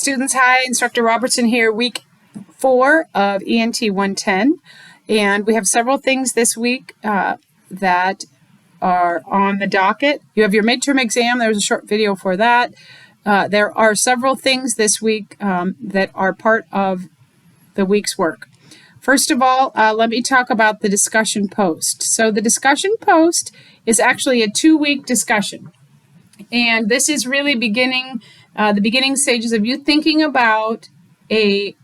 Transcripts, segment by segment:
Students, hi, Instructor Robertson here, week 4 of ENT 110. And we have several things this week that are on the docket. You have your midterm exam. There's a short video for that. There are several things this week that are part of the week's work. First of all, let me talk about the discussion post. So the discussion post is actually a 2-week discussion. And this is really the beginning stages of you thinking about a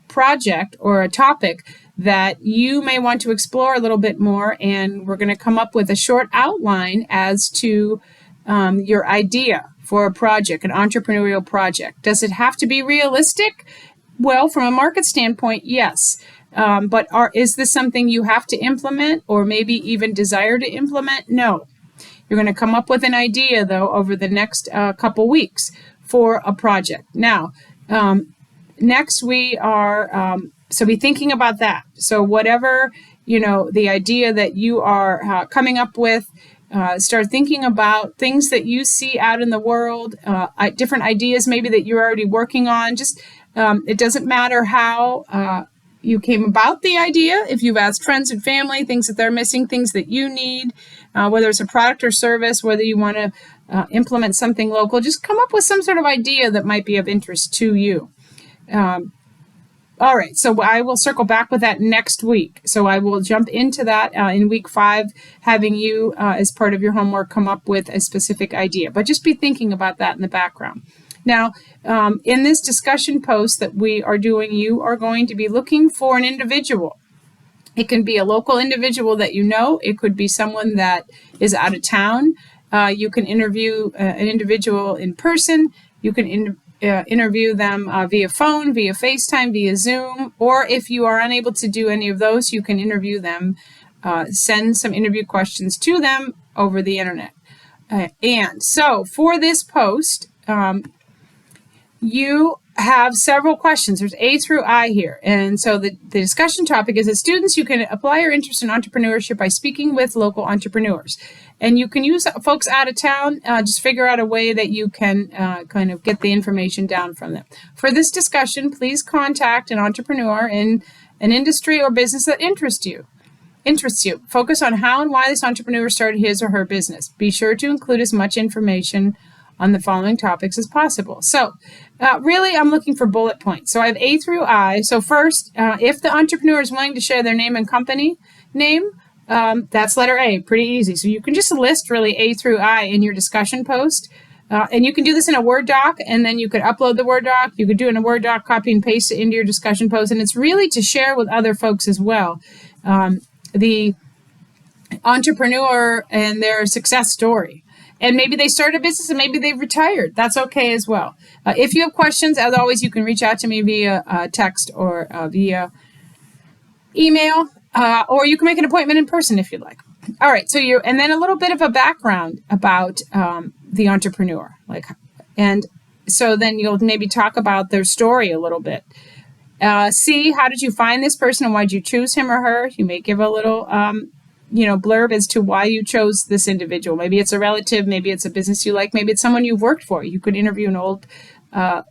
project or a topic that you may want to explore a little bit more. And we're going to come up with a short outline as to your idea for a project, an entrepreneurial project. Does it have to be realistic? Well, from a market standpoint, yes. But is this something you have to implement or maybe even desire to implement? No. You're going to come up with an idea, though, over the next couple weeks for a project. Now, next we are, so be thinking about that. So whatever, the idea that you are coming up with, start thinking about things that you see out in the world, different ideas maybe that you're already working on. Just, it doesn't matter how you came about the idea. If you've asked friends and family, things that they're missing, things that you need, whether it's a product or service, whether you want to implement something local, just come up with some sort of idea that might be of interest to you. All right, so I will circle back with that next week. So I will jump into that in week 5, having you, as part of your homework, come up with a specific idea. But just be thinking about that in the background. Now, in this discussion post that we are doing, you are going to be looking for an individual. It can be a local individual that you know. It could be someone that is out of town. You can interview an individual in person. You can interview them via phone, via FaceTime, via Zoom. Or if you are unable to do any of those, you can interview them, send some interview questions to them over the internet. And so for this post, you have several questions. There's A through I here. And so the discussion topic is, as students, you can apply your interest in entrepreneurship by speaking with local entrepreneurs. And you can use folks out of town, just figure out a way that you can kind of get the information down from them. For this discussion, please contact an entrepreneur in an industry or business that interests you. Focus on how and why this entrepreneur started his or her business. Be sure to include as much information on the following topics as possible. So really, I'm looking for bullet points. So I have A through I. So first, if the entrepreneur is willing to share their name and company name, that's letter A, pretty easy. So you can just list really A through I in your discussion post. And you can do this in a Word doc, and then you could upload the Word doc. You could do it in a Word doc, copy and paste it into your discussion post. And it's really to share with other folks as well. The entrepreneur and their success story. And maybe they started a business and maybe they've retired. That's okay as well. If you have questions, as always, you can reach out to me via text or via email, or you can make an appointment in person if you'd like. All right. And then a little bit of a background about the entrepreneur. And so then you'll maybe talk about their story a little bit. C, how did you find this person and why did you choose him or her? You may give a little blurb as to why you chose this individual. Maybe it's a relative, maybe it's a business you like, maybe it's someone you've worked for. You could interview an old, a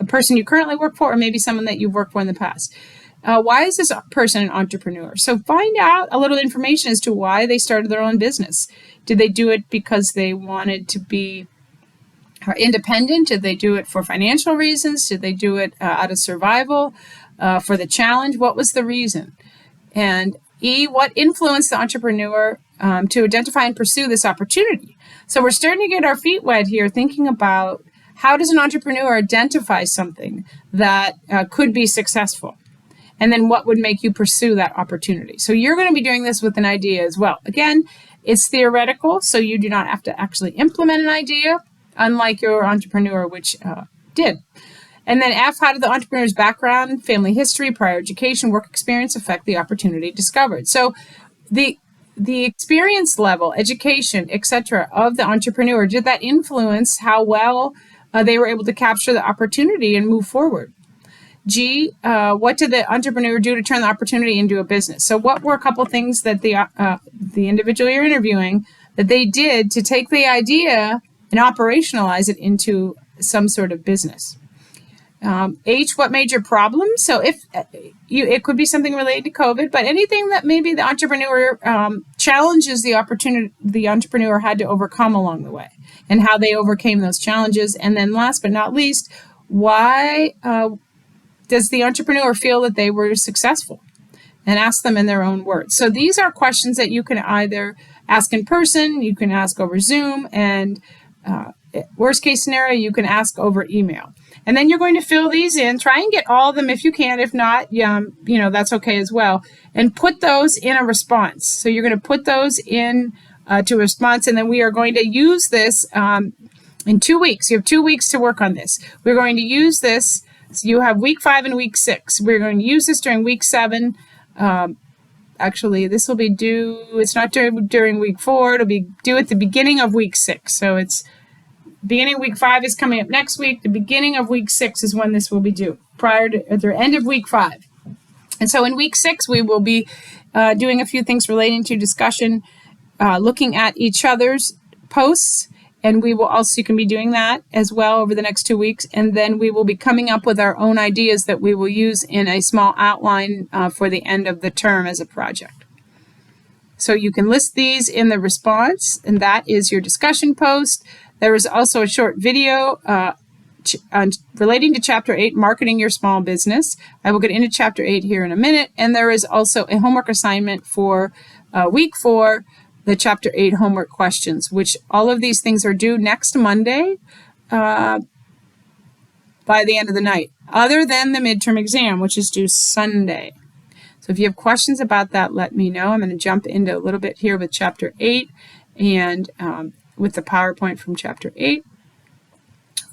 person you currently work for, or maybe someone that you've worked for in the past. Why is this person an entrepreneur? So find out a little information as to why they started their own business. Did they do it because they wanted to be independent? Did they do it for financial reasons? Did they do it out of survival, for the challenge? What was the reason? And E, what influenced the entrepreneur to identify and pursue this opportunity? So we're starting to get our feet wet here, thinking about how does an entrepreneur identify something that could be successful? And then what would make you pursue that opportunity? So you're going to be doing this with an idea as well. Again, it's theoretical, so you do not have to actually implement an idea, unlike your entrepreneur, which did. And then F, how did the entrepreneur's background, family history, prior education, work experience affect the opportunity discovered? So the experience level, education, etc. of the entrepreneur, did that influence how well they were able to capture the opportunity and move forward? G, what did the entrepreneur do to turn the opportunity into a business? So what were a couple things that the individual you're interviewing that they did to take the idea and operationalize it into some sort of business? H, what major problems? So if it could be something related to COVID, but anything that maybe the entrepreneur challenges the entrepreneur had to overcome along the way, and how they overcame those challenges. And then last but not least, why does the entrepreneur feel that they were successful? And ask them in their own words. So these are questions that you can either ask in person, you can ask over Zoom, and worst case scenario, you can ask over email. And then you're going to fill these in. Try and get all of them if you can. If not, that's okay as well. And put those in a response. So you're going to put those in to a response, and then we are going to use this in 2 weeks. You have 2 weeks to work on this. We're going to use this. So you have week 5 and week 6. We're going to use this during week 7. Actually, this will be due, it's not during week 4, it'll be due at the beginning of week 6. So it's beginning of week 5 is coming up next week. The beginning of week 6 is when this will be due, at the end of week 5. And so in week 6, we will be doing a few things relating to discussion, looking at each other's posts. And we will also, you can be doing that as well over the next 2 weeks. And then we will be coming up with our own ideas that we will use in a small outline for the end of the term as a project. So you can list these in the response, and that is your discussion post. There is also a short video relating to Chapter 8, Marketing Your Small Business. I will get into Chapter 8 here in a minute. And there is also a homework assignment for week 4, the Chapter 8 homework questions, which all of these things are due next Monday by the end of the night, other than the midterm exam, which is due Sunday. So if you have questions about that, let me know. I'm going to jump into a little bit here with Chapter 8 and with the PowerPoint from Chapter 8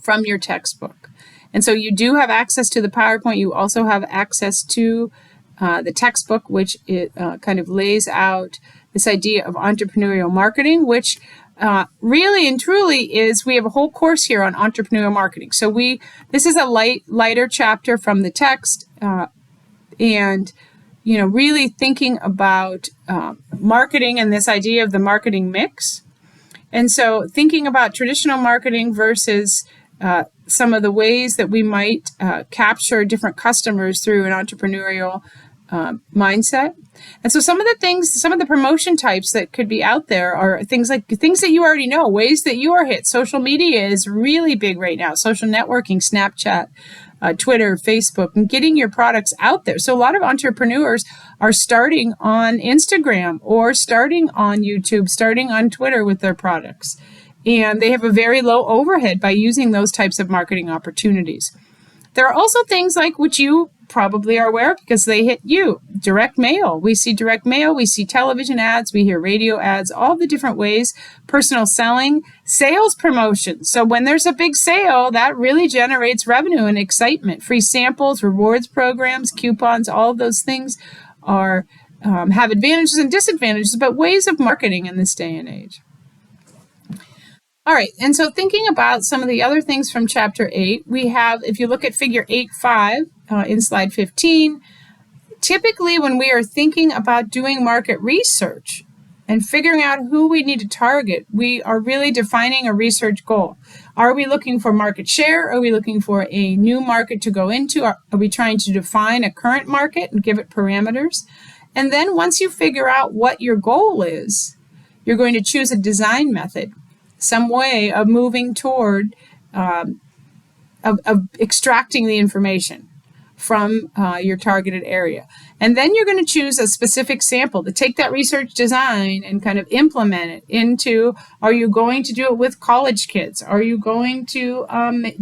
from your textbook. And so you do have access to the PowerPoint. You also have access to the textbook, which it kind of lays out this idea of entrepreneurial marketing, which really and truly is, we have a whole course here on entrepreneurial marketing. So this is a lighter chapter from the text, and really thinking about marketing and this idea of the marketing mix. And so thinking about traditional marketing versus some of the ways that we might capture different customers through an entrepreneurial mindset. And so some of the promotion types that could be out there are things that you already know, ways that you are hit. Social media is really big right now. Social networking, Snapchat, Twitter, Facebook, and getting your products out there. So a lot of entrepreneurs are starting on Instagram or starting on YouTube, starting on Twitter with their products. And they have a very low overhead by using those types of marketing opportunities. There are also things like, which you probably are aware of because they hit you, direct mail. We see direct mail, we see television ads, we hear radio ads, all the different ways, personal selling, sales promotions. So when there's a big sale, that really generates revenue and excitement. Free samples, rewards programs, coupons, all of those things are have advantages and disadvantages, but ways of marketing in this day and age. All right, and so thinking about some of the other things from Chapter 8, we have, if you look at Figure 8.5 in Slide 15, typically when we are thinking about doing market research and figuring out who we need to target, we are really defining a research goal. Are we looking for market share? Are we looking for a new market to go into? Are we trying to define a current market and give it parameters? And then once you figure out what your goal is, you're going to choose a design method, some way of moving toward of extracting the information from your targeted area. And then you're going to choose a specific sample to take that research design and kind of implement it into, are you going to do it with college kids? Are you going to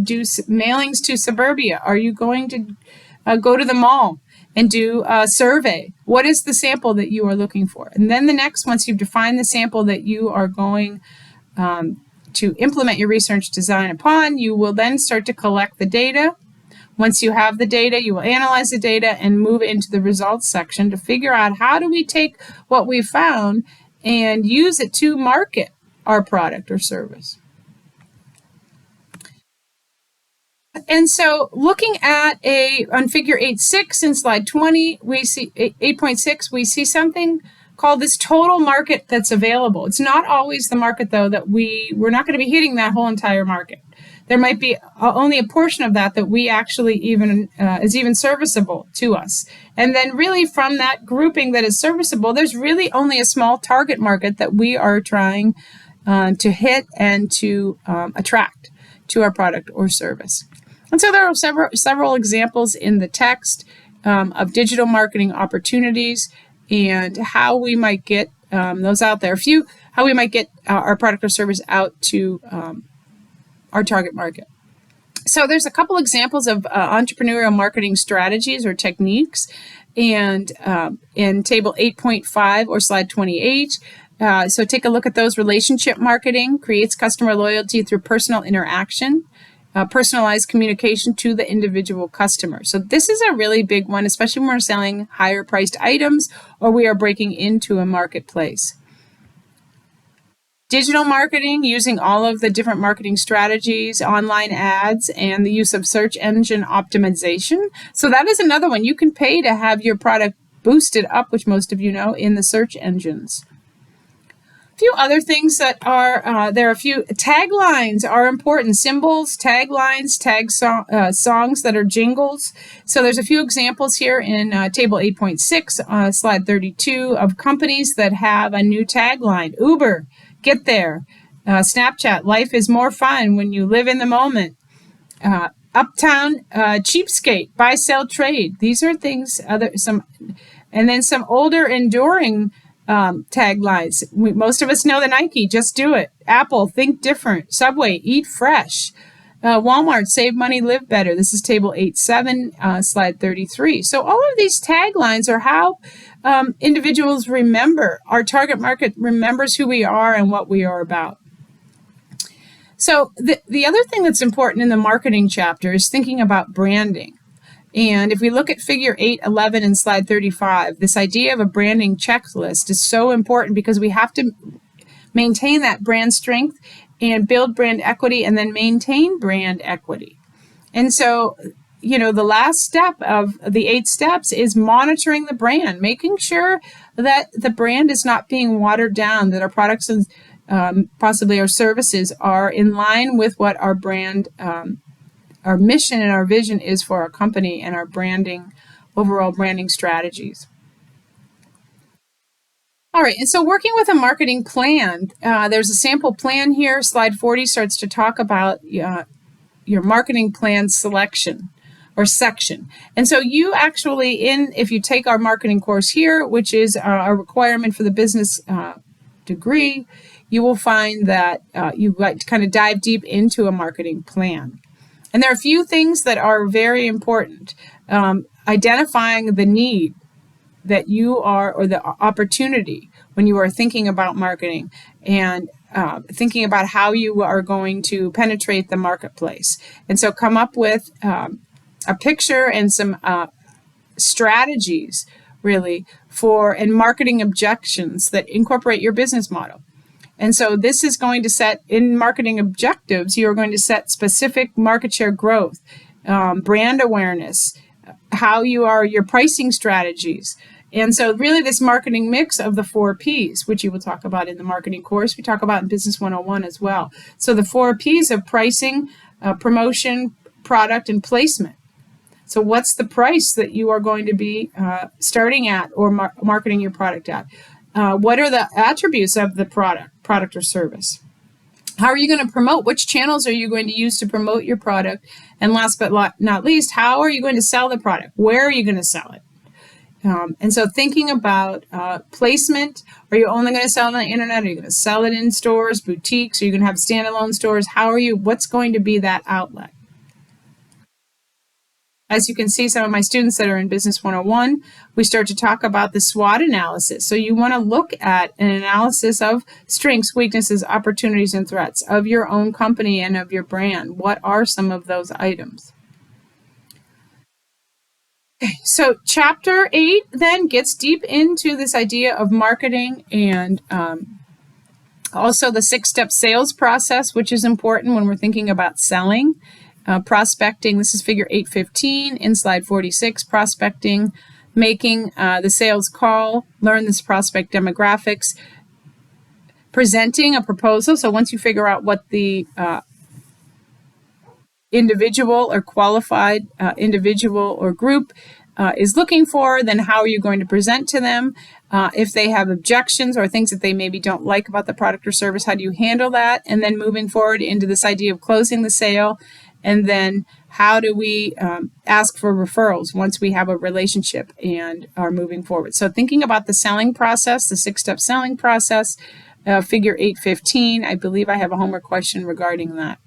do mailings to suburbia? Are you going to go to the mall and do a survey? What is the sample that you are looking for? And then once you've defined the sample that you are going to implement your research design upon, you will then start to collect the data. Once you have the data, you will analyze the data and move into the results section to figure out how do we take what we found and use it to market our product or service. And so looking at on Figure 8.6 in Slide 20, we see 8.6, we see something called this total market that's available. It's not always the market, though, that we're not going to be hitting that whole entire market. there might be only a portion of that we actually even is even serviceable to us. And then really from that grouping that is serviceable, there's really only a small target market that we are trying to hit and to attract to our product or service. And so there are several examples in the text of digital marketing opportunities and how we might get those out there. How we might get our product or service out to our target market. So there's a couple examples of entrepreneurial marketing strategies or techniques, and in table 8.5 or slide 28. So take a look at those. Relationship marketing creates customer loyalty through personal interaction, personalized communication to the individual customer. So this is a really big one, especially when we're selling higher priced items or we are breaking into a marketplace. Digital marketing, using all of the different marketing strategies, online ads, and the use of search engine optimization. So that is another one. You can pay to have your product boosted up, which most of you know, in the search engines. A few other things that are, there are a few taglines are important. Symbols, taglines, songs that are jingles. So there's a few examples here in table 8.6, slide 32, of companies that have a new tagline. Uber, get there. Snapchat, life is more fun when you live in the moment. Uptown, cheapskate, buy, sell, trade. These are things, and then some older, enduring taglines. Most of us know the Nike, just do it. Apple, think different. Subway, eat fresh. Walmart, save money, live better. This is table 8.7, slide 33. So all of these taglines are how individuals remember. Our target market remembers who we are and what we are about. So the other thing that's important in the marketing chapter is thinking about branding. And if we look at figure 8.11 and slide 35, this idea of a branding checklist is so important because we have to maintain that brand strength and build brand equity and then maintain brand equity. And so, the last step of the 8 steps is monitoring the brand, making sure that the brand is not being watered down, that our products and possibly our services are in line with what our brand our mission and our vision is for our company and our overall branding strategies. All right, and so working with a marketing plan, there's a sample plan here. Slide 40 starts to talk about your marketing plan selection or section. And so you actually, if you take our marketing course here, which is a requirement for the business degree, you will find that you like to kind of dive deep into a marketing plan. And there are a few things that are very important. Identifying the need that you are, or the opportunity when you are thinking about marketing, and thinking about how you are going to penetrate the marketplace. And so come up with a picture and some strategies, really, and marketing objections that incorporate your business model. And so this is going to set, in marketing objectives, you're going to set specific market share growth, brand awareness, your pricing strategies. And so really this marketing mix of the 4 Ps, which you will talk about in the marketing course, we talk about in Business 101 as well. So the 4 Ps of pricing, promotion, product, and placement. So what's the price that you are going to be starting at or marketing your product at? What are the attributes of the product or service? How are you going to promote? Which channels are you going to use to promote your product? And last but not least, how are you going to sell the product? Where are you going to sell it? And so thinking about placement, are you only going to sell it on the internet? Are you going to sell it in stores, boutiques? Are you going to have standalone stores? What's going to be that outlet? As you can see, some of my students that are in Business 101, we start to talk about the SWOT analysis. So you want to look at an analysis of strengths, weaknesses, opportunities, and threats of your own company and of your brand. What are some of those items? Okay, so chapter 8 then gets deep into this idea of marketing and also the 6-step sales process, which is important when we're thinking about selling. Prospecting, this is figure 8.15 in slide 46, prospecting, making the sales call, learn this prospect demographics, presenting a proposal. So once you figure out what the individual or qualified individual or group is looking for, then how are you going to present to them? If they have objections or things that they maybe don't like about the product or service, how do you handle that? And then moving forward into this idea of closing the sale. And then how do we ask for referrals once we have a relationship and are moving forward? So thinking about the selling process, the 6-step selling process, figure 815, I believe I have a homework question regarding that.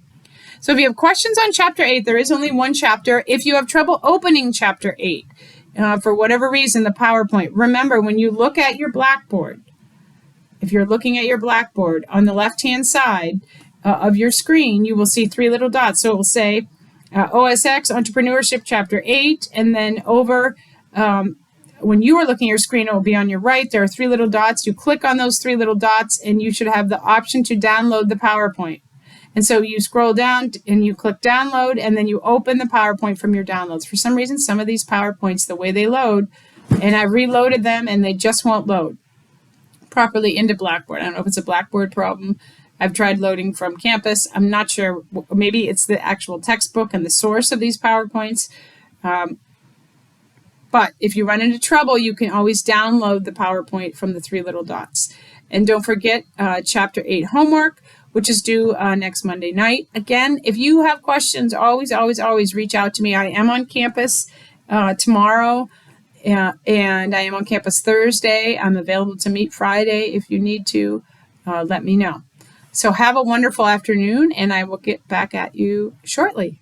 So if you have questions on Chapter 8, there is only one chapter. If you have trouble opening Chapter 8, for whatever reason, the PowerPoint, remember when you look at your Blackboard, if you're looking at your Blackboard, on the left-hand side of your screen, you will see 3 little dots. So it will say OSX Entrepreneurship Chapter 8, and then over, when you are looking at your screen, it will be on your right. There are 3 little dots. You click on those 3 little dots, and you should have the option to download the PowerPoint. And so you scroll down and you click download, and then you open the PowerPoint from your downloads. For some reason, some of these PowerPoints, the way they load, and I've reloaded them and they just won't load properly into Blackboard. I don't know if it's a Blackboard problem. I've tried loading from campus. I'm not sure. Maybe it's the actual textbook and the source of these PowerPoints. But if you run into trouble, you can always download the PowerPoint from the 3 little dots. And don't forget Chapter 8 homework, which is due next Monday night. Again, if you have questions, always, always, always reach out to me. I am on campus tomorrow, and I am on campus Thursday. I'm available to meet Friday. If you need to, let me know. So have a wonderful afternoon, and I will get back at you shortly.